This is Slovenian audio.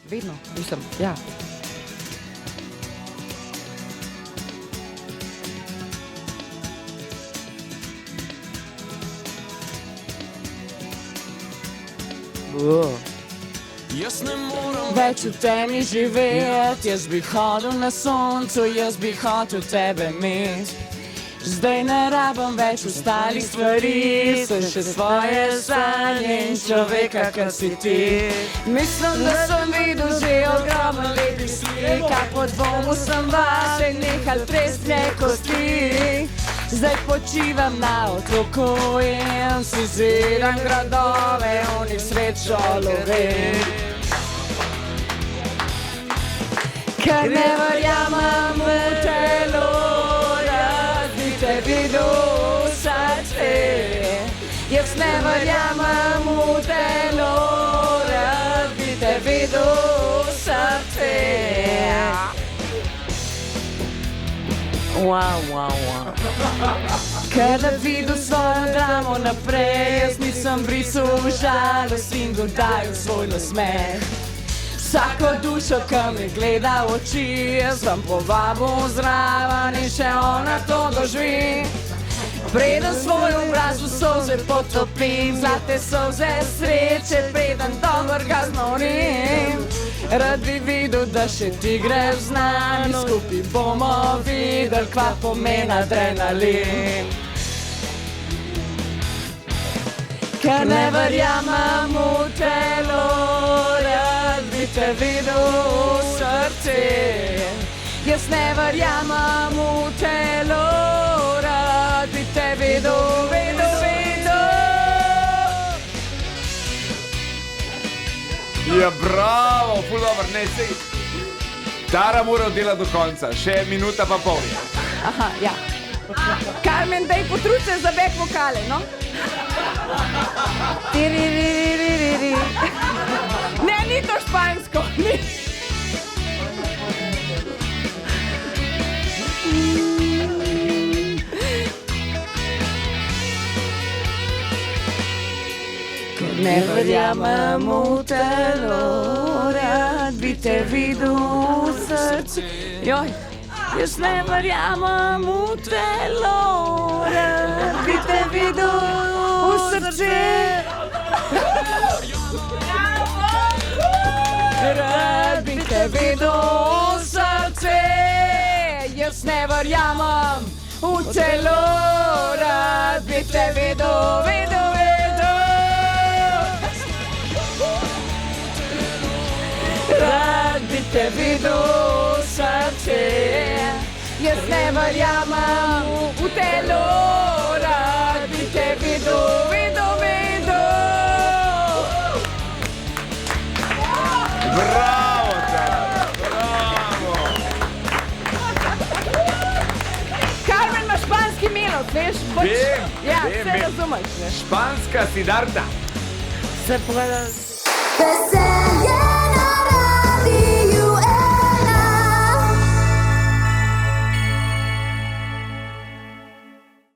vedno, mislim, ja. Jaz ne moram več v temi živeti, jaz bi hodil na soncu, jaz bi hotel tebe imeti. Zdaj ne rabim več ostalih stvari, sem še svoje sanje in človeka, kar si ti. Mislim, da sem videl že ogromno lepih slik, a po dvomu sem vaše nehal trestne kosti. Zdaj počivam na otoku in si ziram gradove, v njih srečo lovim. Ker ne verjamem v telo, rad bi te videl srce. Jaz ne verjamem v telo, rad bi te videl srce. Ker da videl svojo dramo naprej, jaz nisem brisal žalost in dodajal svoj nasmeh. Vsako dušo, ki me gleda v oči, jaz sem povabil zraven in še ona to doživi. Preden svoj obraz v solze potopim, zlate solze sreče, preden dober ga znorim. Rad bi videl, da še ti greš z nami, skupaj bomo videli, kva pomeni adrenalin. Ker ne verjamem v telo, rad bi te videl v srce. Jaz ne verjamem v telo, rad bi te videl, videl. Ja, bravo, ful dober, ne, sej. Tara mora oddelati do konca, še minuta pa pol. Aha, ja. Carmen, daj potrud se za back vokale, no? Tiriririri. Ne, ni to špansko, ni. Ne verjamem v telo, rad bi te videl v srce. Joj, jaz ne verjamem v telo, rad bi te videl v srce. Rad bi te videl v srce. Jaz ne verjamem v telo, rad bi te videl. Rad bi te videl srce, jaz ne verjamem v telo, rad bi te videl. Bravo, Tara, bravo. Carmen ima španski melod, veš? Vem, ja, vem, vse vem. razumeš, ne? Španska Siddharta. Se pravi... Veselje